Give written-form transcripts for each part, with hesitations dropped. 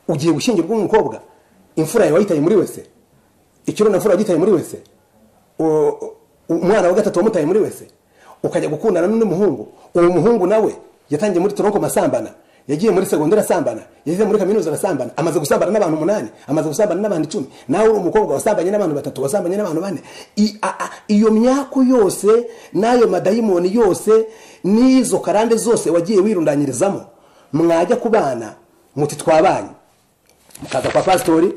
ugiye gushyingirwa umukobwa imfura yawe wayitaye muri wese ikiro na mfura wagitaye muri wese umwana wa gatatu wamutaye muri wese ukajya gukundana n'undi muhungu uwo muhungu nawe yatangiye muri toronko masambana yagiye muri segonderi asambana yagiye muri kaminuza arasambana amaze gusambana n'abantu 8 amaze gusambana n'abantu 10 nawe uri umukobwa wasambanye n'abantu 3 wasambanye n'abantu 4 iyo myako yose nayo madayimoni yose nizo karande zose wagiye wirundanyirizamo mwajya kubana muti twabanye mukaza kwa pastori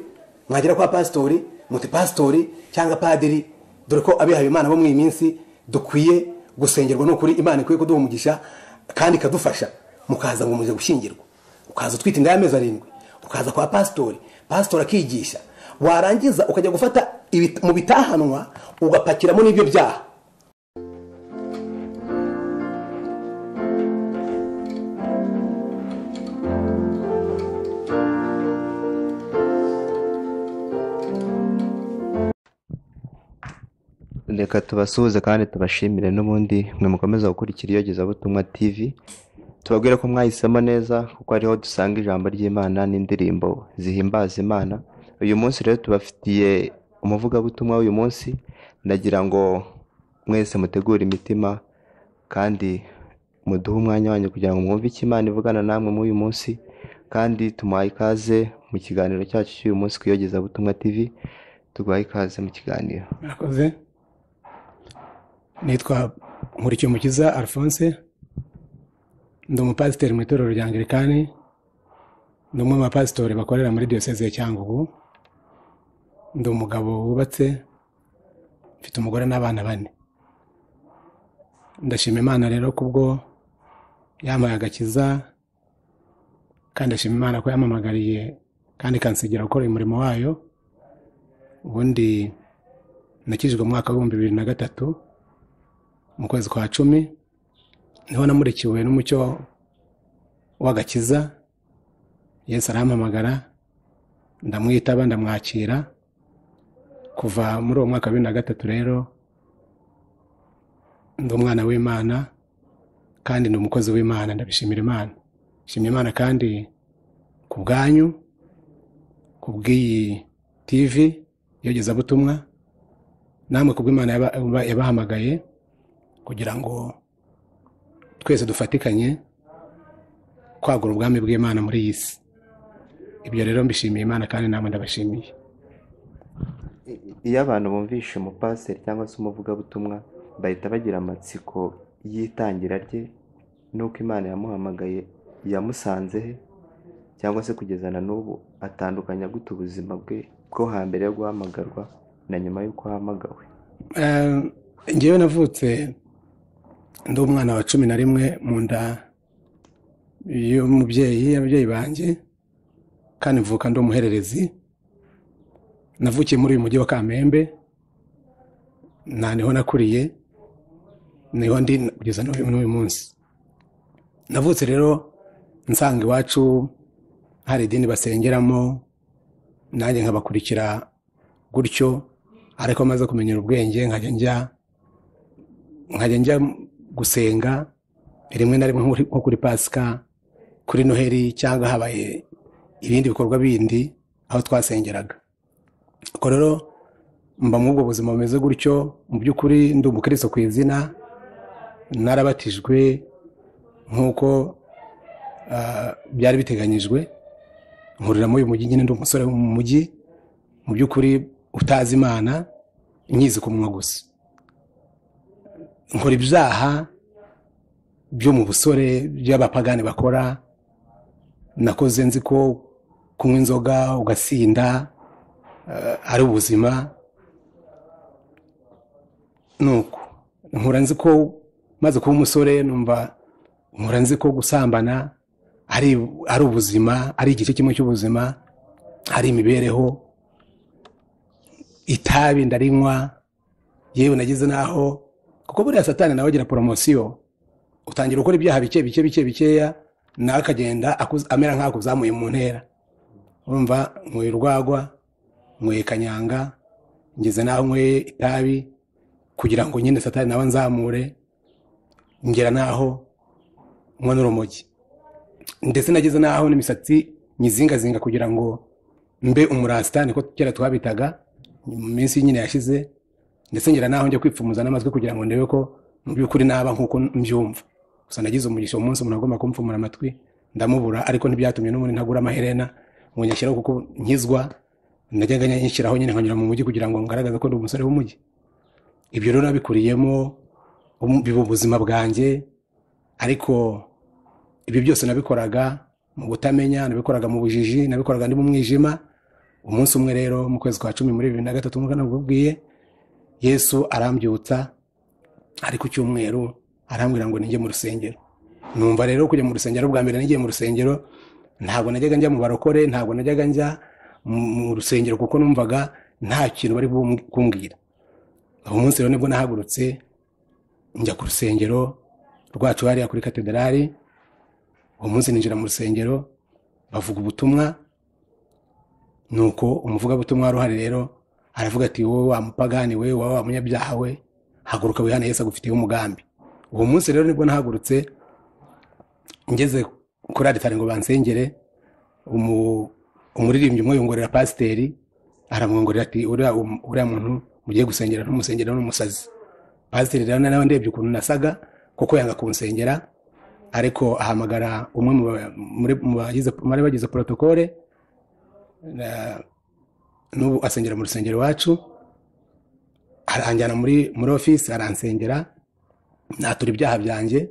mwagera kwa pastori muti pastori cyangwa padiri dore ko abihaye Imana bo mu iminsi dukwiye gusengerwa no kuri Imana ikwiye kuduha umugisha kandi kadufasha mukaza ngo muje gushingirwa ukaza twita inda y'amezi 7 ukaza kwa pastori akigisha warangiza ukajya gufata mu bitahanwa ugapakiramo n'ibyo byaha. Reka tubasuhuze kandi tubashimire n'ubundi mwe mukomeza gukurikira IYOGEZABUTUMWA TV. Tubabwira ko mwahisemo neza kuko ariho dusanga ijambo ry'Imana n'indirimbo zihimbaza Imana. Uyu munsi rero tubafitiye umuvugabutumwa w'uyu munsi, ndagira ngo mwese mutegure imitima kandi muduhe umwanya wanyu kugira ngo mwumve icyo Imana ivugana namwe muri uyu munsi, kandi tumuhaye ikaze mu kiganiro cyacu cy'uyu munsi ku IYOGEZABUTUMWA TV. Tuguhaye ikaze mu kiganiro. Murakoze. Nitwa NKURIKIYUMUKIZA Alphonse, ndi umupasiteri mu itorero rya Anglikani, ndi umwe mu bapasitori bakorera muri byose Zihereko, ndi umugabo wubatse, mfite umugore n'abana 4. Ndashima Imana rero kubwo yampaye agakiza, kandi ndashima Imana ko yamamagariye kandi kansigira gukora umurimo wayo. Ubundi nakijwe mu mwaka wa 2003 mu kwezi kwa 10, niho namurikiwe n'umucyo w'agakiza. Yesu arampamagara, ndamwitaba, ndamwakira. Kuva muri uwo mwaka wa 2003 rero ndi umwana w'Imana kandi ndi umukozi w'Imana. Ndabishimira Imana, nshimira Imana kandi ku bwanyu, ku bw'iyi TV IYOGEZABUTUMWA, namwe kubw'Imana yabahamagaye kugira ngo twese dufatikanye kwagura ubwami bw'Imana muri iyi si. Ibyo rero mbishimiye Imana kandi namwe ndabashimiye. Iyo abantu bumvishe umupasiteri cyangwa se umuvugabutumwa bahita bagira amatsiko y'itangira rye nuko Imana yamuhamagaye yamusanze he, cyangwa se kugezana n'ubu atandukanya gute ubuzima bwe bwo hambere yo guhamagarwa na nyuma y'uko ahamagawe. Ngewe navutse ndi umwana wa 11 mu nda y'ababyeyi banjye, kandi mvuka ndi umuhererezi. Navukiye muri uyu mujyi wa Kamembe, niho nakuriye, niho ndi kugeza n'uyu munsi. Navutse rero nsanga iwacu hari idini basengeramo, nanjye nkabakurikira gutyo, ariko maze kumenyera ubwenge nkajya njya gusenga rimwe na rimwe nko kuri Pasika, kuri Noheli, cyangwa habaye ibindi bikorwa bindi aho twasengeraga. Ko rero mba mu bwo buzima bumeze gutyo. Mu by'ukuri ndi umukristo ku izina, narabatijwe nk'uko byari biteganyijwe, nkurira muri uyu mujyi. Nyine ndi umusore mu mujyi, mu by'ukuri utazi Imana, nyizi ku munwa gusa. Nkora ibyaha byo mu busore by'abapagani bakora. Nakoze nzi ko kunywa inzoga ugasinda ari ubuzima. Nuko nkora nzi ko maze kuba umusore numva nkora nzi ko gusambana ari ubuzima, ari igice kimwe cy'ubuzima, ari imibereho. Itabi ndarinywa, yewe nagize naho, kuko buriya Satani nawe agira promosiyo. Utangira gukora ibyaha bikeya, nawe akagenda amera nk'ako uzamuye mu ntera. Urumva nkwe urwagwa, nkwe kanyanga, ngeze naho nkwe itabi, kugira ngo nyine Satani nawe nzamure. Ngera naho nkwe n'urumogi, ndetse nageze naho n'imisatsi nyizingazinga kugira ngo mbe umurasta niko kera twabitaga mu minsi nyine yashize, ndetse ngira naho njya kwipfumuza n'amatwi kugira ngo ndebe ko mu by'ukuri naba nkuko mbyumva. Gusa nagize umugisha umunsi umuntu agomba kumfumura amatwi ndamubura, ariko ntibyatumye n'umuntu ntagura amaherena ngo nyashyiraho kuko nkizwa. Najyaga nyishyiraho nyine nkanyura mu mujyi kugira ngo ngaragaze ko ndi umusore w'umujyi. Ibyo rero nabikuriyemo biba ubuzima bwanjye, ariko ibi byose nabikoraga mu butamenya, nabikoraga mu bujiji, nabikoraga ndi mu mwijima. Umunsi umwe rero mu kwezi kwa 10 muri 2003 nk'uko nabibwiye, Yesu arambyutsa ari ku cyumweru arambwira ngo ninjye mu rusengero. Numva rero kujya mu rusengero bwa mbere nigiye mu rusengero, ntabwo najyaga njya mu barokore, ntabwo najyaga njya mu rusengero kuko numvaga nta kintu bari kumbwira. Uwo munsi rero nibwo nahagurutse njya ku rusengero rwacu hariya kuri katedrali. Uwo munsi ninjira mu rusengero bavuga ubutumwa, nuko umuvugabutumwa ruhari rero aravuga ati wowe wa mupagani we, wowe wa munyabyaha we, haguruka wihane Yesu agufitiye umugambi. Uwo munsi rero nibwo nahagurutse ngeze kuri alitari ngo bansengere. Umuririmbyi umwe yongorera pasiteri aramwongorera ati uriya muntu mugiye gusengera n'umusengera n'umusazi. Pasiteri rero nawe ndebye ukuntu nasaga kuko yanga kunsengera, ariko ahamagara umwe mu bagize protokole n'ubu asengera mu rusengero wacu, aranjyana muri office aransengera, natura ibyaha byanjye,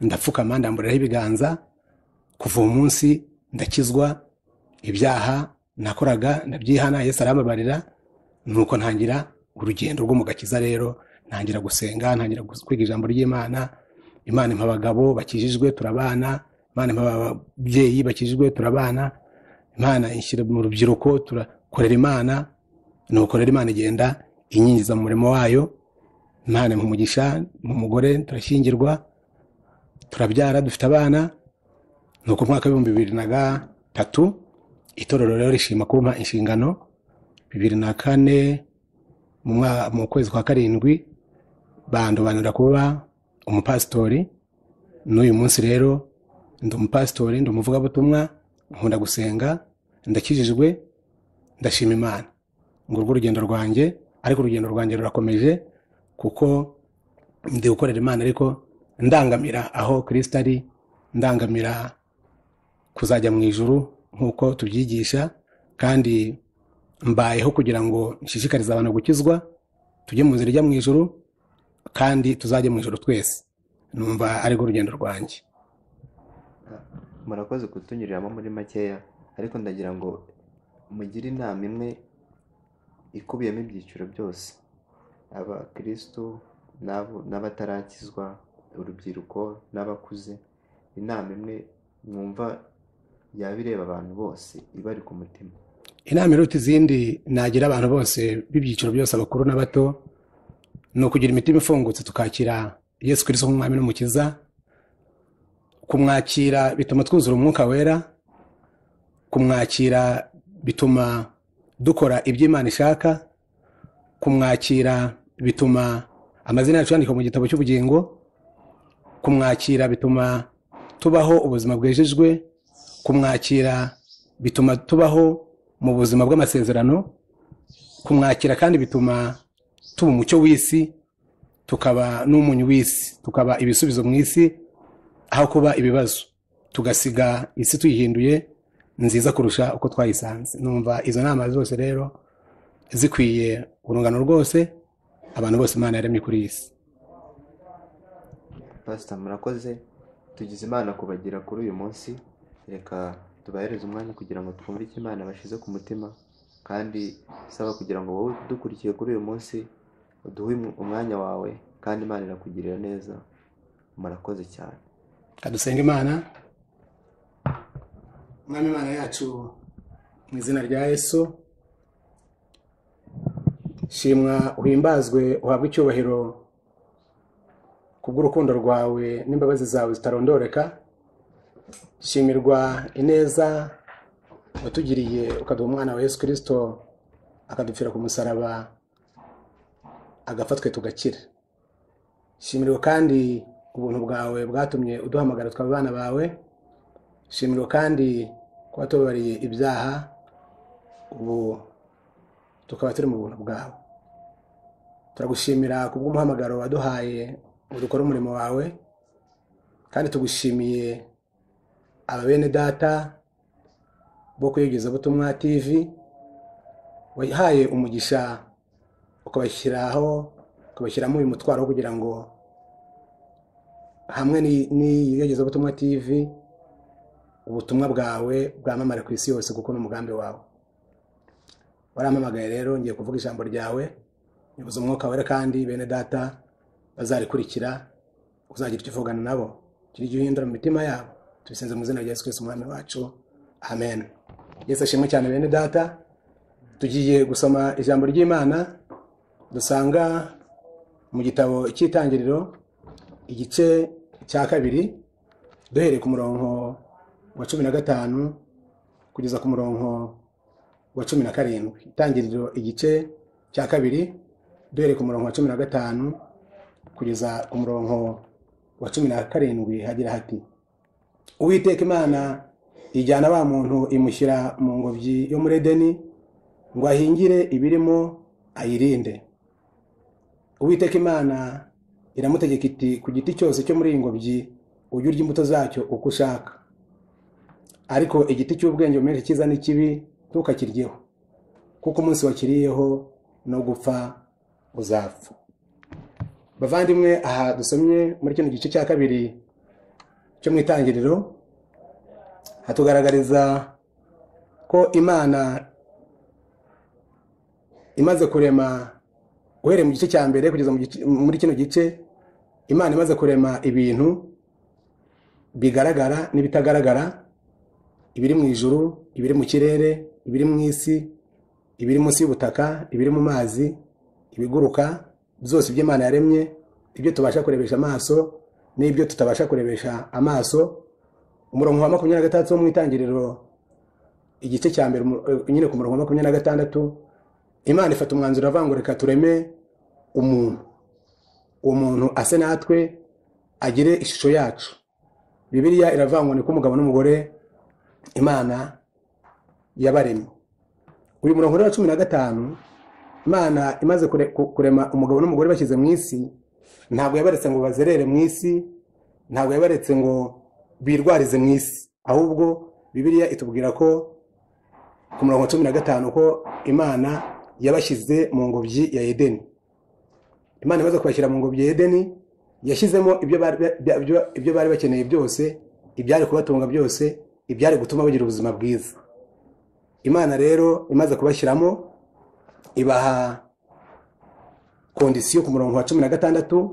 ndapfukama ndamburiraho ibiganza. Kuva uwo munsi ndakizwa, ibyaha nakoraga ndabyihana, Yesu arambabarira. Nuko ntangira urugendo rwo mu gakiza rero, ntangira gusenga, ntangira kwiga ijambo ry'Imana. Imana impa abagabo bakijijwe turabana, Imana impa ababyeyi bakijijwe turabana, Imana inshyira mu rubyiruko turakorera Imana. Nuko rero Imana igenda inyinjiza mu murimo wayo. Imana impa umugisha mu mugore, turashyingirwa, turabyara, dufite abana. Nuko mu mwaka wa 2003 itorero rero rishima kumpa inshingano. 2004 mu kwezi kwa 7 bandobanira kuba umupasitori. N'uyu munsi rero ndi umupasitori, ndi umuvugabutumwa, nkunda gusenga, ndakijijwe, ndashima Imana. Ngo urwo rugendo rwanjye, ariko urugendo rwanjye rurakomeje kuko ndi gukorera Imana, ariko ndangamira aho Kristo ari, ndangamira kuzajya mu ijuru nkuko tubyigisha, kandi mbayeho kugira ngo nshishikarize abantu gukizwa, tujye mu nzira ijya mu ijuru, kandi tuzajye mu ijuru twese. Numva ari urugendo rwanjye. Murakoze kutunyuriramo muri makeya, ariko ndagira ngo mugire inama imwe ikubiyemo ibyiciro byose, abakristo n'abatarakizwa, urubyiruko n'abakuze. Inama imwe mwumva yabireba abantu bose ibari ku mutima. Inama iruta izindi nagira abantu bose b'ibyiciro byose, abakuru n'abato, ni ukugira imitima ifungutse tukakira Yesu Kristo nk'umwami n'umukiza. Kumwakira bituma twuzura umwuka wera, kumwakira bituma dukora ibyo Imana ishaka, kumwakira bituma amazina yacu yandikwa mu gitabo cy'ubugingo, kumwakira bituma tubaho ubuzima bwejejwe, kumwakira bituma tubaho mu buzima bw'amasezerano, kumwakira kandi bituma tuba umucyo w'isi, tukaba n'umunyu w'isi, tukaba ibisubizo mu isi aho kuba ibibazo, tugasiga isi tuyihinduye nziza kurusha uko twayisanze. Numva izo nama zose rero zikwiye urungano rwose, abantu bose Imana yaremye kuri isi. Pastor murakoze, tugize Imana kubagira kuri uyu munsi. Reka tubahereze umwanya kugira ngo twumve icyo Imana bashize ku mutima, kandi saba kugira ngo wowe dukurikiye kuri uyu munsi uduhe umwanya wawe, kandi Imana irakugirira neza. Murakoze cyane. Kadusenga Imana. Mwami Imana yacu, mu izina rya Yesu, shimwa uhimbazwe, uhabwe icyubahiro kubw'urukundo rwawe n'imbabazi zawe zitarondoreka. Shimirwa ineza watugiriye ukaduha umwana wa Yesu Kristo akadupfira ku musaraba agafatwe tugakira. Shimirwa kandi ubuntu bwawe bwatumye uduhamagara twaba abana bawe. Shimirwa kandi kuba tubariye ibyaha, ubu tukaba turi mu buntu bwawe. Turagushimira kubw'umuhamagaro waduhaye ngo dukore umurimo wawe, kandi tugushimiye ababene data bo ku IYOGEZABUTUMWA TV wahaye umugisha ukabashyiramo uyu mutwaro kugira ngo hamwe n'IYOGEZABUTUMWA TV ubutumwa bwawe bwamamare ku isi yose kuko n'umugambi wawe. Warampamagaye rero ngiye kuvuga ijambo ryawe, nibuza umwuka wera kandi bene data bazarikurikira, uzagira icyo uvugana nabo, kiri icyo uhindura mu mitima yabo. Tubisenze mu izina rya Yesu Kristo umwami wacu, amen. Yesu ashimwe cyane bene data. Tugiye gusoma ijambo ry'Imana dusanga mu gitabo cy'Itangiriro igice cya 2 duhereye ku murongo wa 15 kugeza ku murongo wa 17. Itangiriro igice cya 2 duhereye ku murongo wa 15 kugeza ku murongo wa 17 hagira hati: Uwiteka Imana ijyana wa muntu imushyira mu ngobyi yo muri Edeni ngo ahingire ibirimo ayirinde. Uwiteka Imana iramutegeka iti, ku giti cyose cyo muri ingobyi ujye urya imbuto zacyo uko ushaka, ariko igiti cy'ubwenge bumenye icyiza n'ikibi ntukakiryeho, kuko umunsi wakiriyeho no gupfa uzapfa. Bavandimwe, aha dusomye muri kino gice cya 2 cyo mu Itangiriro hatugaragariza ko Imana imaze kurema, uhereye mu gice cya mbere kugeza muri kino gice, Imana imaze kurema ibintu bigaragara n'ibitagaragara, ibiri mu ijuru, ibiri mu kirere, ibiri mu isi, ibiri munsi y'ubutaka, ibiri mu mazi, ibiguruka, byose by'Imana yaremye, ibyo tubasha kurebesha amaso n'ibyo tutabasha kurebesha amaso. Umurongo wa 26 wo mu Itangiriro igice cya mbere nyine ku murongo wa 26, Imana ifata umwanzuro avuga ngo reka tureme umuntu, uwo muntu ase natwe agire ishusho yacu. Bibiliya iravuga ngo niko umugabo n'umugore Imana yabaremye. Uyu murongo wa 15, Imana imaze kurema umugabo n'umugore bashyize mu isi, ntabwo yabaretse ngo bazerere mu isi, ntabwo yabaretse ngo birwarize mu isi, ahubwo Bibiliya itubwira ko ku murongo wa 15 ko Imana yabashyize mu ngobyi ya Edeni. Imana imaze kubashyira mu ngobyi ya Edeni, yashyizemo ibyo bari bakeneye byose, ibyari kubatunga byose, ibyari gutuma bagira ubuzima bwiza. Imana rero imaze kubashyiramo, ibaha kondisiyo ku murongo wa 16,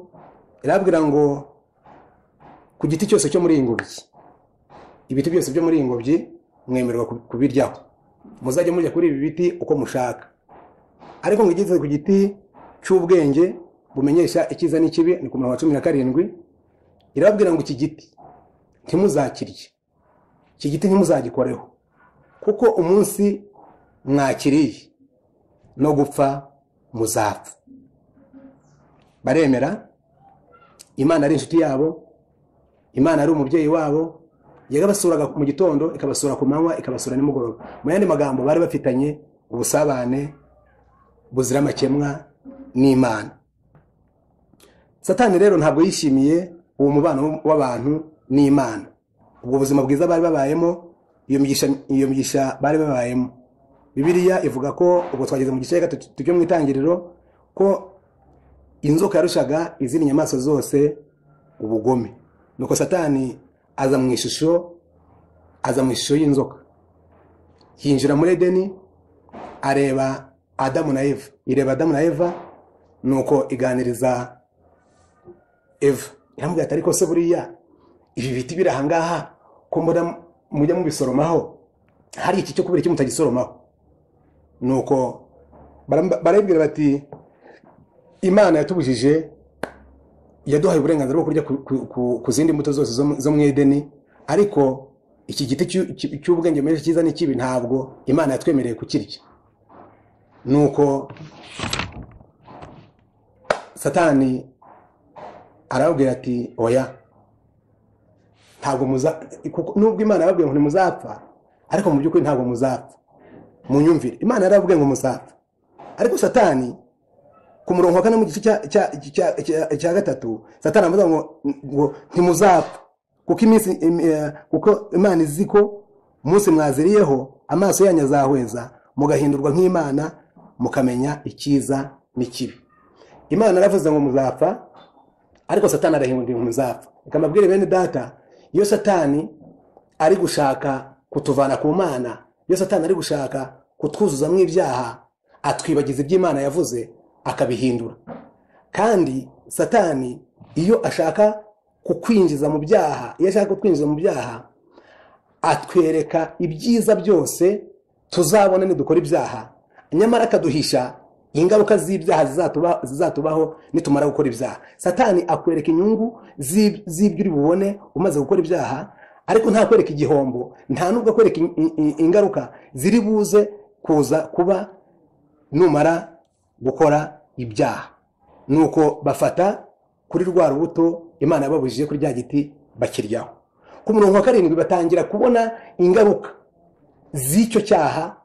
irabwira ngo ku giti cyose cyo muri ingobyi, ibiti byose byo muri ingobyi mwemerwa kubiryaho, muzajye mujya kuri ibi biti uko mushaka, ariko ngigeze ku giti cy'ubwenge bumenyesha icyiza n'ikibi, ni ku murongo wa 17, irabwira ngo iki giti ntimuzakirye, iki giti ntimuzagikoreho, kuko umunsi mwakiriye no gupfa muzapfa. Baremera. Imana ari inshuti yabo, Imana ari umubyeyi wabo, yagabasuraga mu gitondo, ikabasura ku manywa, ikabasura nimugoroba. Mu yandi magambo, bari bafitanye ubusabane buzira amakemwa n'Imana. Satani rero ntabwo yishimiye uwo mubano w'abantu n'Imana, ubwo buzima bwiza bari babayemo, iyo migisha bari babayemo. Bibiliya ivuga ko ubwo twageze mu gice cya 3 cyo mu Itangiriro ko inzoka yarushaga izindi nyamaswa zose ubugome. Nuko Satani aza mu ishusho y'inzoka, yinjira muri Edeni, areba Adamu na Eva, nuko iganiriza Eva, iramubwira ati, ariko se buriya ibi biti biri aha ngaha ko mujya mubisoromaho, hari iki cyo kubera iki mutagisoromaho? Nuko barabwira bati, Imana yatubujije, yaduhaye uburenganzira bwo kurya ku zindi mbuto zose zo mu Edeni, ariko iki giti cy'ubwenge bumenye icyiza n'ikibi ntabwo Imana yatwemereye kukirya. Nuko Satani arababwira ati, oya, ntabwo nubwo Imana yababwiye ngo ntimuzapfa, ariko mu by'ukuri ntabwo muzapfa. Mu nyumvire Imana yaravuga ngo muzapfa, ariko Satani ku murongo wa 4 mu gice cya gatatu Satani avuga ngo ntimuzapfa kuko Imana izi ko umunsi mwaziriyeho amaso yanyu azahweza mugahindurwa nk'Imana mukamenya icyiza n'ikibi. Imana yaravuze ngo muzapfa, ariko Satani arahindura ngo muzapfa. Ikamabwire bene data, iyo Satani ari gushaka kutuvana ku Mana, iyo Satani ari gushaka kutwuzuza mu ibyaha, atwibagiza iby'Imana yavuze akabihindura. Kandi Satani iyo ashaka kukwinjiza mu byaha, iyo ashaka kutwinjiza mu byaha, atwereka ibyiza byose tuzabona nidukora ibyaha, nyamara akaduhisha ingaruka z'ibyaha zizatubaho nitumara gukora ibyaha. Satani akwereka inyungu z'ibyo uri bubone umaze gukora ibyaha, ariko nta kwereka igihombo, nta nubwo kwereka ingaruka ziri buze kuza kuba numara gukora ibyaha. Nuko bafata kuri rwa rubuto Imana yababujije kuri rya giti bakiryaho. Ku murongo wa 7 batangira kubona ingaruka z'icyo cyaha.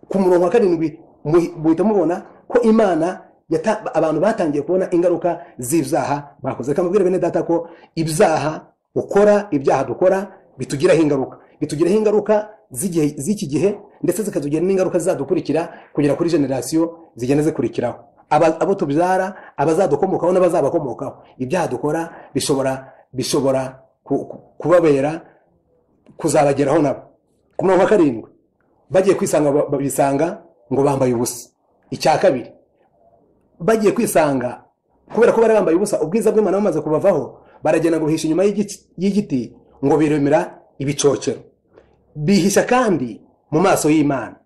Ku murongo wa 7 buhita mubona ko Imana abantu batangiye kubona ingaruka z'ibyaha bakoze. Kamubwire bene data ko ibyaha ukora, ibyaha dukora bitugiraho ingaruka z'iki gihe, ndetse zikatugira n'ingaruka zizadukurikira kugera kuri generation zigenda zikurikiraho, abo tubyara, abazadukomokaho n'abazabakomokaho. Ibyaha dukora bishobora kubabera kuzabageraho nabo. Ku murongo wa 7 bagiye kwisanga babisanga ngo bambaye ubusa. Icya kabiri, bagiye kwisanga kubera ko bari bambaye ubusa, ubwiza bw'Imana bamaze kubavaho, baragenda ngo bihisha inyuma y'igiti ngo biremera ibicocero, bihisha kandi mu maso y'Imana.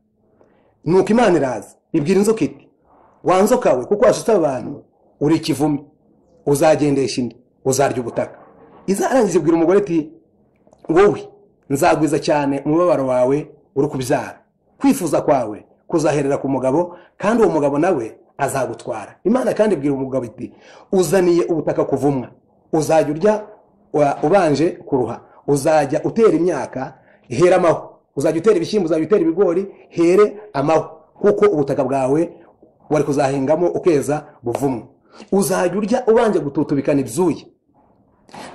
Nuko Imana iraza ibwira inzoka iti, wa nzoka we, kuko washutse abantu uri ikivume, uzagendesha inda, uzarya ubutaka. Izarangiza ibwira umugore iti, wowe nzagwiza cyane umubabaro wawe uri kubyara, kwifuza kwawe kuzaherera ku mugabo, kandi uwo mugabo nawe azagutwara. Imana kandi ibwira umugabo iti, uzaniye ubutaka kuvumwa, uzajya urya ubanje kuruha, uzajya utera imyaka hera amaho, uzajya utera ibishyimbo, uzajya utera ibigori here amaho, kuko ubutaka bwawe wari kuzahingamo ukeza buvumwe. Uzajya urya ubanje gututubikana ibyuya,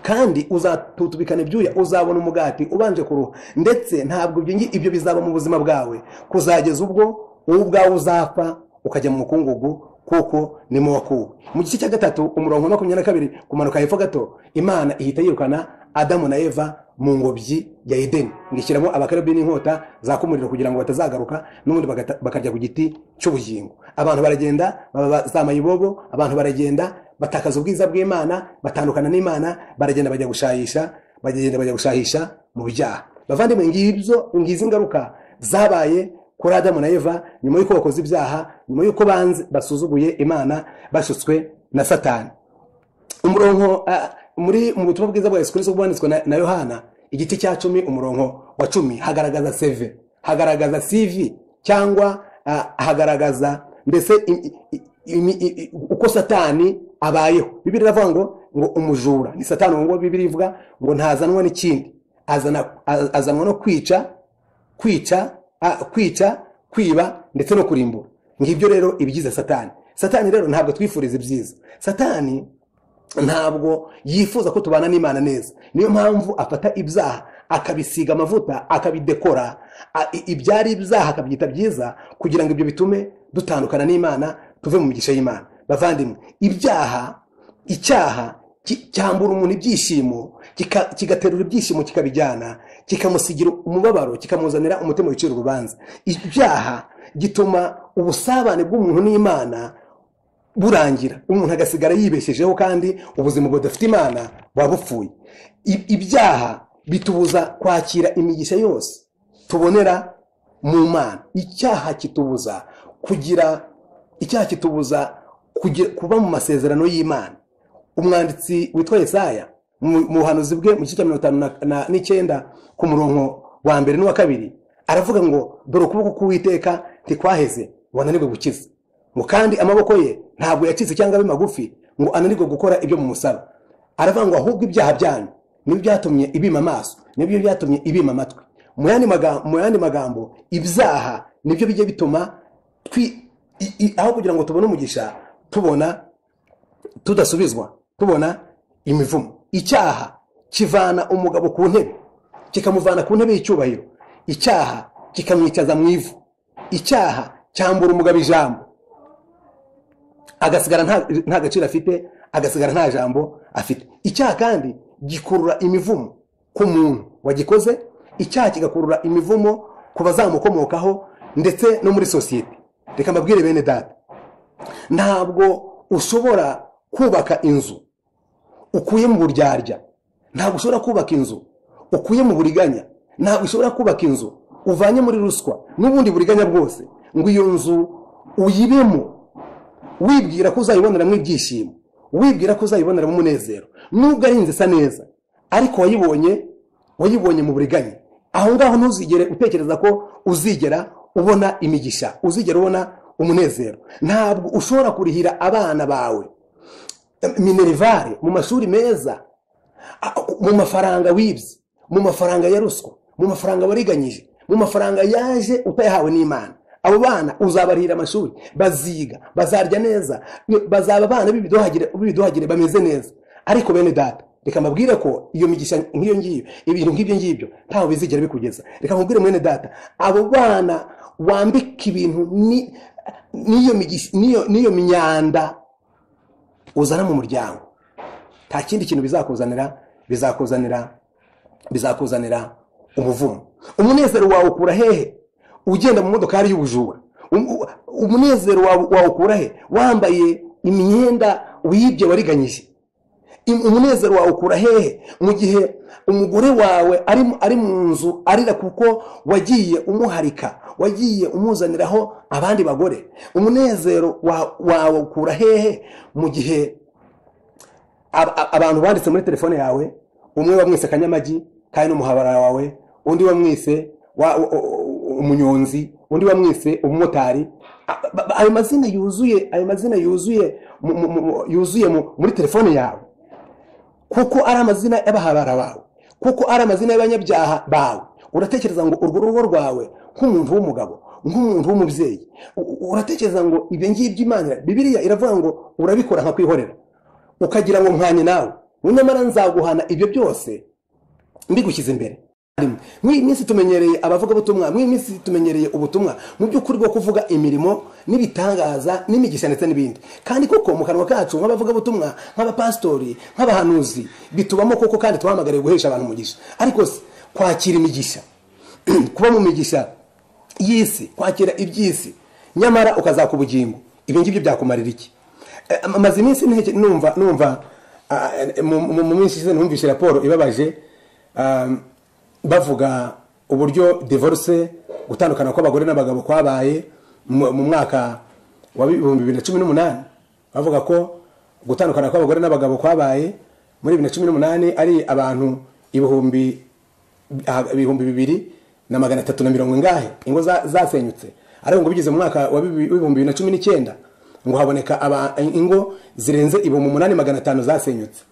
kandi uzatutubikana ibyuya, uzabona umugati ubanje kuruha, ndetse ntabwo ibyo bizaba mu buzima bwawe kuzageza ubwo ubwawe uzapfa ukajya mu mukungugu, kuko nimo wakuwe. Mu gice cya 3 umurongo wa 22 kumanuka hepfo gato, Imana ihita yirukana Adamu na Eva mu ngobyi ya Edeni, ngishyiramo abakarabi n'inkota zakumurira kugira ngo batazagaruka n'ubundi bakarya ku giti cy'ubugingo. Abantu baragenda bazama ibobo, abantu baragenda batakaza ubwiza bw'Imana, batandukana n'Imana, baragenda bajya gushahisha mu byaha. Bavandimwe, ngizi ingaruka zabaye kuri Adamu na Eva nyuma y'uko bakoze ibyaha, nyuma y'uko basuzuguye Imana, bashutswe na Satani. Umurongo mu butumwa bwiza bwa Yesu Kristo bwanditswe na Yohana igice cya 10 umurongo wa 10 hagaragaza CV, hagaragaza CV, cyangwa hagaragaza mbese uko Satani abayeho. Bibiliya iravuga ngo umujura ni Satani, ngo Bibiliya ivuga ngo ntazanwa n'ikindi, azanwa no kwica, kwiba ndetse no kurimbura. Ngibyo rero ibigize Satani. Satani rero ntabwo twifuriza ibyiza. Satani ntabwo yifuza ko tubana n'Imana neza. Niyo mpamvu afata ibyaha akabisiga amavuta, akabidekora, ibyari ibyaha akabyita byiza, kugira ngo ibyo bitume dutandukana n'Imana, tuve mu migisha y'Imana. Bavandimwe, icyaha cyambura umuntu ibyishimo, kigaterura ibyishimo, kikabijyana, kikamusigira umubabaro, kikamuzanira umutima wicira urubanza. Ibyaha gituma ubusabane bw'umuntu n'Imana burangira, umuntu agasigara yibeshejeho, kandi ubuzima budafite Imana bwabupfuye. Ibyaha bitubuza kwakira imigisha yose tubonera mu Mana. Icyaha kitubuza kuba mu masezerano y'Imana. Umwanditsi witwa Yesaya mu buhanuzi bwe mu gice cya 59 ku murongo wa 1 n'uwa 2 aravuga ngo, dore ukuboko k'Uwiteka ntikwaheze ngo ananirwe gukiza, ngo kandi amaboko ye ntabwo yacitse cyangwa abe magufi ngo ananirwe gukora ibyo mumusaba. Aravuga ngo ahubwo ibyaha byanyu nibyo byatumye ibima amaso, nibyo byatumye ibima amatwi, mu yandi magambo ibyaha nibyo bijye bituma aho kugira ngo tubone umugisha tubona tudasubizwa, tubona imivumo. Icyaha kivana umugabo ku ntebe kikamuvana ku ntebe y'icyubahiro, icyaha kikamwicaza mu ivu, icyaha cyambura umugabo ijambo agasigara nta gaciro afite, agasigara nta jambo afite. Icyaha kandi gikurura imivumo ku muntu wagikoze, icyaha kigakurura imivumo ku bazamukomokaho ndetse no muri sosiyete. Reka mbabwire bene data, ntabwo ushobora kubaka inzu ukuye mu buryarya, ntabwo ushobora kubaka inzu ukuye mu buriganya, ntabwo ushobora kubaka inzu uvanye muri ruswa n'ubundi buriganya bwose ngo iyo nzu uyibemo wibwira ko uzayiboneramo ibyishimo, wibwira ko uzayiboneramo umunezero. Nubwo ari inzu isa neza ariko wayibonye mu buriganya, aho ngaho ntuzigere utekereza ko uzigera ubona imigisha, uzigera ubona umunezero. Ntabwo ushobora kurihira abana bawe minerivare mu mashuri meza mu mafaranga wibye, mu mafaranga ya ruswa, mu mafaranga wariganyije, mu mafaranga yaje utayahawe n'Imana. Abo bana uzabarihira amashuri, baziga, bazarya neza, bazaba abana b'ibiduhagire bameze neza. Ariko bene data, reka mbabwire ko iyo migisha nk'iyo ngiyo, ibintu nk'ibyo ngibyo ntaho bizigera bikugeza. Reka nkubwire mwene data, abo bana wambika ibintu n'iyo myanda uzana mu muryango, nta kindi kintu bizakuzanira umuvumo. Umunezero wawe ukura hehe ugenda mu modokari y'ubujura? Umunezero wawe ukura he wambaye imyenda wibye wariganyije? Umunezero wawe ukura hehe mu gihe umugore wawe ari mu nzu arira kuko wagiye umuharika, wagiye umuzaniraho abandi bagore? Umunezero wawe ukura hehe mu gihe abantu banditse muri telefone yawe, umwe wamwise Kanyamagi kandi n'umuhabara wawe, undi wamwise umunyonzi, undi wamwise umumotari? Ayo mazina yuzuye muri telefone yawe, kuko ari amazina y'abahabara bawe, kuko ari amazina y'abanyabyaha bawe. Uratekereza ngo urwo rugo rwawe nk'umuntu w'umugabo, nk'umuntu w'umubyeyi, uratekereza ngo ibyo ngibyo Imana, Bibiliya iravuga ngo urabikora nka kwihorera, ukagira ngo nkanye nawe, nyamara nzaguhana ibyo byose mbigushyize imbere. Mw'iyi minsi tumenyereye abavugabutumwa, mw'iyi minsi tumenyereye ubutumwa mu by'ukuri bwo kuvuga imirimo n'ibitangaza n'imigisha ndetse n'ibindi. Kandi koko mu kanwa kacu nk'abavugabutumwa, nk'abapastori, nk'abahanuzi bitubamo koko, kandi tuhamagariye guhesha abantu umugisha. Ariko kwakira imigisha, kuba mu migisha y'isi, kwakira iby'isi, nyamara ukazaka ubugingo, ibyo ngibyo byakumarira iki? Amaze iminsi numva mu minsi ishize numvise raporo ibabaje bavuga uburyo divorce, gutandukana kw'abagore n'abagabo kwabaye mu mwaka wa 2018. Bavuga ko gutandukana kw'abagore n'abagabo kwabaye muri 2018 ari abantu ibihumbi 2,340 ingahe ingo zasenyutse. Ariko ngo bigize mu mwaka wa 2019 ngo haboneka ingo zirenze 8,500 zasenyutse.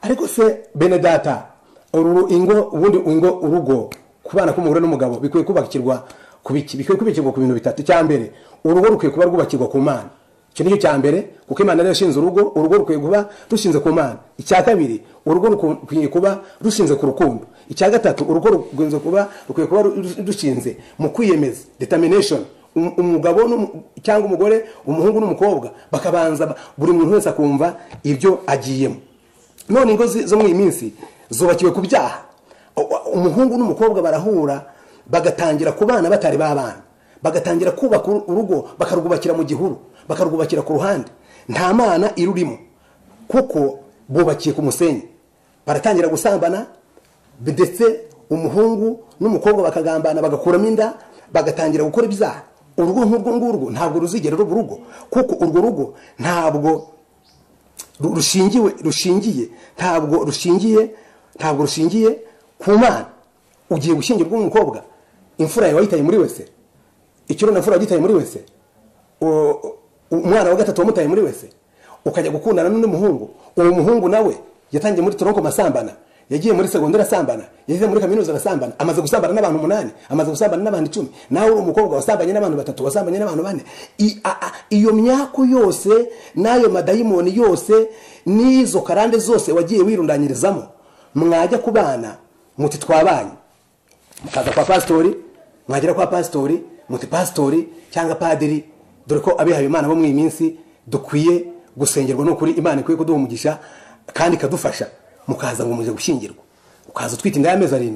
Ariko se bene data, urugo kubana k'umugore n'umugabo bikwiye kubakirwa bikwiye kubikirwa ku bintu bitatu. Cyambere, urugo rukwiye kuba rwubakirwa ku Mana. Icyo nicyo cyambere, kuko Imana niyo yashinze urugo rukwiye kuba rushinze ku Mana. Icya kabiri, urugo rukwiye kuba rushinze ku rukundo. Icya gatatu, urugo rukwiye kuba rushinze mu kwiyemeza, determination. Umugabo cyangwa umugore, umuhungu n'umukobwa bakabanza buri muntu wese akumva ibyo agiyemo. None ingo zo mu minsi zubakiwe ku byaha. Umuhungu n'umukobwa barahura bagatangira kubana batari babana, bagatangira kubaka urugo, bakarwubakira mu gihuru, bakarwubakira ku ruhande, nta Mana irurimo, kuko bubakiye ku musenyi. Baratangira gusambana, ndetse umuhungu n'umukobwa bakagambana, bagakuramo inda, bagatangira gukora ibyaha. Urugo nk'urwo ngurwo ntabwo ruzigera ruba urugo, kuko urwo rugo ntabwo rushingiye ku Mana. Ugiye gushyingirwa umukobwa, imfura yawe wayitaye muri wese, ikiro na mfura wagitaye muri wese, umwana wa gatatu wamutaye muri wese, ukajya gukundana n'undi muhungu. Uwo muhungu nawe yatangiye muri toronko masambana, yagiye muri segonderi asambana, yagiye muri kaminuza arasambana, amaze gusambana n'abantu 8, amaze gusambana n'abantu 10, nawe uri umukobwa wasambanye n'abantu 3, wasambanye n'abantu 4. Iyo myako yose nayo madayimoni yose nizo karande zose wagiye wirundanyirizamo, mwajya kubana muti twabanye, mukaza kwa pastori, mwagera kwa pastori muti pastori cyangwa padiri, dore ko abihaye Imana bo mu minsi dukwiye gusengerwa no kuri Imana ikwiye kuduha umugisha kandi kadufasha. Mukaza ngo muje gushingirwa, ukaza twita inda y'amezi 7,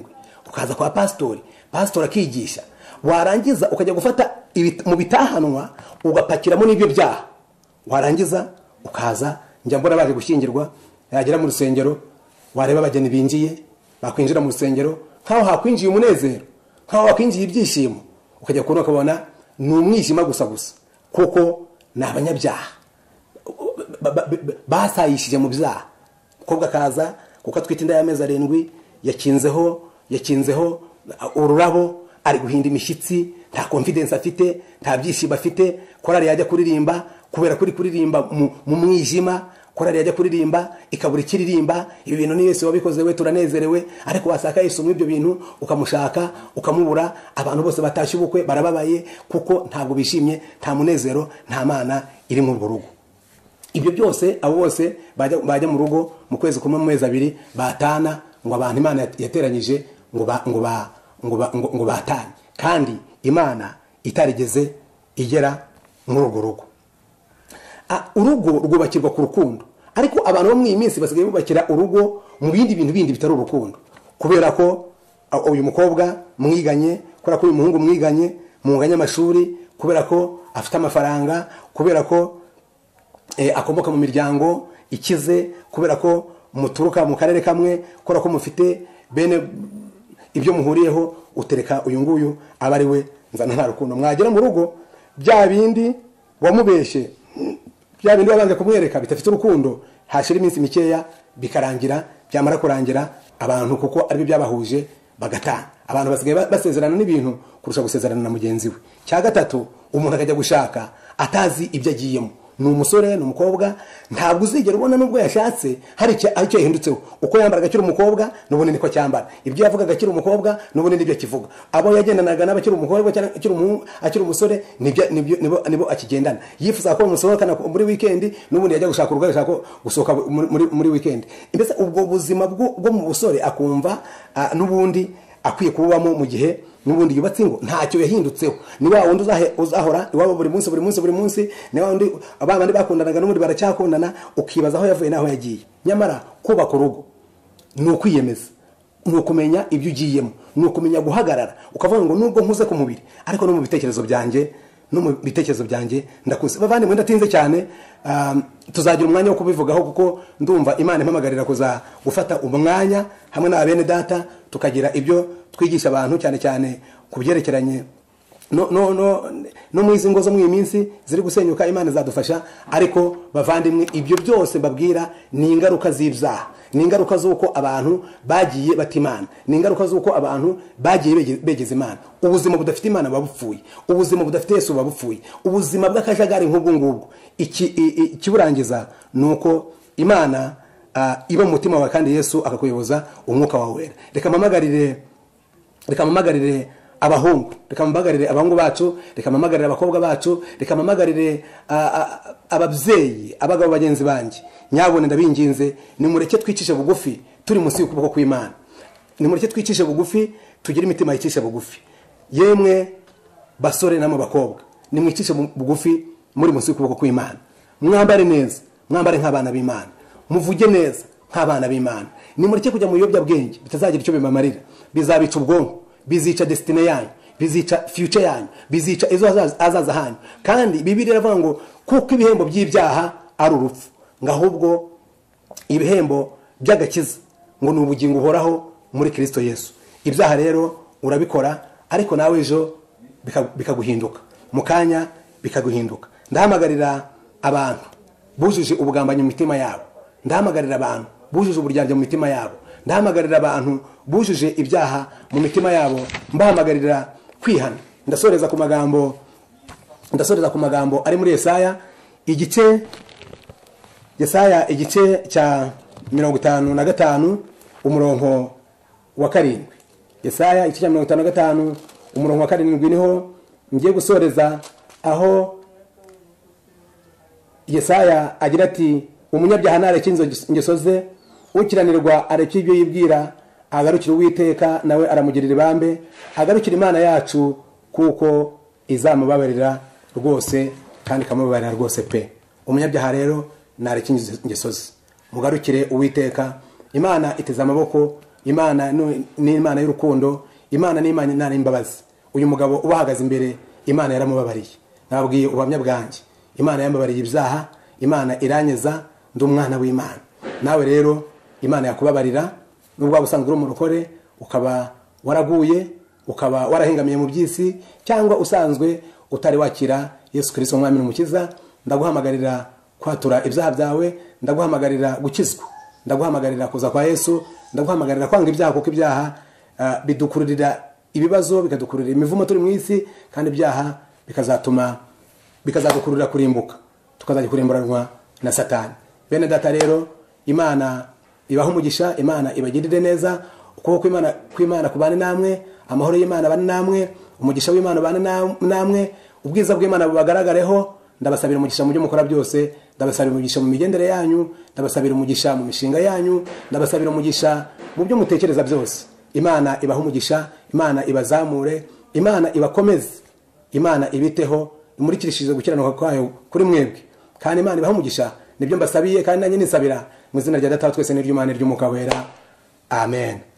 ukaza kwa pastori, pastori akigisha, warangiza ukajya gufata mu bitahanwa ugapakiramo n'ibyo byaha, warangiza ukaza njya mbona baje gushingirwa, yagera mu rusengero wareba abageni binjiye, bakwinjira mu rusengero nkaho hakwinjiye umunezero, nkaho hakwinjiye ibyishimo, ukajya kubona ukabona ni umwijima gusa kuko ni abanyabyaha basayishije mu byaha. Umukobwa akaza kuko atwite inda y'amezi 7, yakinzeho ururabo, ari guhinda imishyitsi, nta confidence afite, nta byishimo afite. Korari yajya kuririmba kubera kuri kuririmba mu mwijima, korari yajya kuririmba ikabura ikiririmba, ibi bintu ni Yesu wabikoze, we turanezerewe, ariko wasaka Yesu mu ibyo bintu ukamushaka ukamubura. Abantu bose batashye ubukwe barababaye kuko ntabwo bishimye, nta munezero, nta Mana iri mu rugo. Ibyo byose abo bose bajya mu rugo mu kwezi kumwe mu mezi 2 batana, ngo abantu Imana yateranyije ngo batanye, kandi Imana itarigeze igera muri urwo rugo. Urugo rwubakirwa ku rukundo, ariko abantu bo mu minsi basigaye bubakira urugo mu bindi bintu bindi bitari urukundo, kubera ko uyu mukobwa mwiganye, kubera ko uyu muhungu mwiganye, munganya amashuri, kubera ko afite amafaranga, kubera ko akomoka mu miryango ikize, kubera ko muturuka mu karere kamwe, kubera ko mufite bene ibyo muhuriyeho, utereka uyu nguyu aba ari we nzana nta rukundo. Mwagera mu rugo bya bindi wamubeshe, bya bindi wabanje kumwereka bitafite urukundo, hashira iminsi mikeya bikarangira, byamara kurangira abantu kuko ari byo byabahuje bagatana. Abantu basigaye basezerana n'ibintu kurusha gusezerana na mugenzi we. Cya gatatu, umuntu akajya gushaka atazi ibyo agiyemo. Ni umusore, ni umukobwa, ntabwo uzigera ubona nubwo yashatse hari icyo yahindutseho. Uko yambaraga akiri umukobwa n'ubundi niko cyambara, ibyo yavugaga akiri umukobwa n'ubundi nibyo akivuga, abo yagendanaga n'abakiri umukobwa cyangwa akiri umusore nibo akigendana. Yifuza ko musohokana muri weekend, n'ubundi yajya gushaka urugo, yashaka gusohoka muri weekend. Mbese ubwo buzima bwo mu busore akumva n'ubundi akwiye kubamo mu gihe n'ubundi yubatse ingo, ntacyo yahindutseho. Ni wa wundi uzahora iwabo buri munsi, ni wa wundi abandi bakundanaga n'ubundi baracyakundana, ukibaza aho yavuye naho yagiye. Nyamara kubaka urugo ni ukwiyemeza, ni ukumenya ibyo ugiyemo, ni ukumenya guhagarara, ukavuga ngo nubwo nkuze ku mubiri ariko no mu bitekerezo byanjye ndakuze. Bavandi mwenda tinze cyane, tuzagira umwanya wo kubivugaho kuko ndumva Imana impamagarira kuza gufata umwanya hamwe na bene data tukagira ibyo twigisha abantu, cyane cyane kubyerekeranye no mu izi ngo zo mu minsi ziri gusenyuka. Imana izadufasha, ariko bavandimwe ibyo byose mbabwira ni ingaruka z'ibyaha, ni ingaruka z'uko abantu bagiye batimana, ni ingaruka z'uko abantu bagiye begeza Imana. Ubuzima budafite Imana babupfuye, ubuzima budafite Yesu babupfuye, ubuzima bw'akajagari nk'ubwo ngubwo. Ikiburangiza ni uko Imana iba mu mutima wawe kandi Yesu akakuyoboza umwuka wawe wera. Reka mpamagarire abahungu, reka mpamagarire abahungu bacu, reka mpamagarire abakobwa bacu, reka mpamagarire ababyeyi, abagabo bagenzi banjye, nyabone ndabinginze nimureke twicishe bugufi turi munsi y'ukuboko kw'Imana. Nimureke twicishe bugufi, tugire imitima yicisha bugufi. Yemwe basore namwe bakobwa, nimwicishe bugufi muri munsi y'ukuboko kw'Imana. Mwambare neza, mwambare nk'abana b'Imana, muvuge neza nk'abana b'Imana. Nimureke kujya mu biyobyabwenge bitazagira icyo bimamarira, bizabica ubwonko, bizica destiny yanyu, bizica future yanyu, bizica ejo azaza hanyu. Kandi Bibiliya iravuga ngo kuko ibihembo by'ibyaha ari urupfu, ngahubwo ibihembo by'agakiza ngo ni ubugingo uhoraho muri Kristo Yesu. Ibyaha rero urabikora, ariko nawe ejo bikaguhinduka, mukanya bikaguhinduka. Ndahamagarira abantu bujuje ubugambanyi mu mitima yabo, ndahamagarira abantu bujuje uburyarya mu mitima yabo, ndahamagarira abantu bujuje ibyaha mu mitima yabo, mbahamagarira kwihana. Ndasoreza ku magambo ari muri Yesaya igice cya 55, umurongo wa 7. Yesaya 55 umurongo wa 7 niho ngiye gusoreza, aho Yesaya agira ati umunyabyaha nareke ingeso ze, ukiranirwa areke ibyo yibwira, agarukira Uwiteka nawe aramugirira ibambe, agarukira Imana yacu kuko izamubabarira rwose kandi ikamubabarira rwose pe. Umunyabyaha rero nareke ingeso ze, mugarukire Uwiteka. Imana iteze amaboko, Imana ni Imana y'urukundo, Imana ni Imana y'imbabazi. Uyu mugabo ubahagaze imbere, Imana yaramubabariye. Nababwiye ubuhamya bwanjye, Imana yambabariye ibyaha, Imana iranyeza, ndi umwana w'Imana. Nawe rero Imana yakubabarira, nubwo ubusanzwe uri umurokore, ukaba waraguye, ukaba warahengamiye mu by'isi, cyangwa usanzwe utari wakira Yesu Kristo umwami n'umukiza, ndaguhamagarira kwatura ibyaha byawe, ndaguhamagarira gukizwa, ndaguhamagarira kuza kwa Yesu, ndaguhamagarira kwanga ibyaha, kuko ibyaha bidukururira ibibazo, bikadukururira imivumo turi mu isi, kandi ibyaha bikazadukururira kurimbuka, tukazajya kurimburanwa na Satani. Bene data rero, Imana ibaho umugisha, Imana ibagirire neza, ukuboko kw'Imana kubane namwe, amahoro y'Imana bane namwe, umugisha w'Imana bane namwe, ubwiza bw'Imana bubagaragareho. Ndabasabira umugisha mu byo mukora byose, ndabasabira umugisha mu migendere yanyu, ndabasabira umugisha mu mishinga yanyu, ndabasabira umugisha mu byo mutekereza byose. Imana ibaho umugisha, Imana ibazamure, Imana ibakomeze, Imana ibiteho, imurikirishije gukiranuka kwayo kuri mwebwe, kandi Imana ibaho umugisha. Nibyo mbasabiye kandi nanjye nisabira mu izina rya Data twese n'iry'Imana n'iry'Umwuka wera. Amen.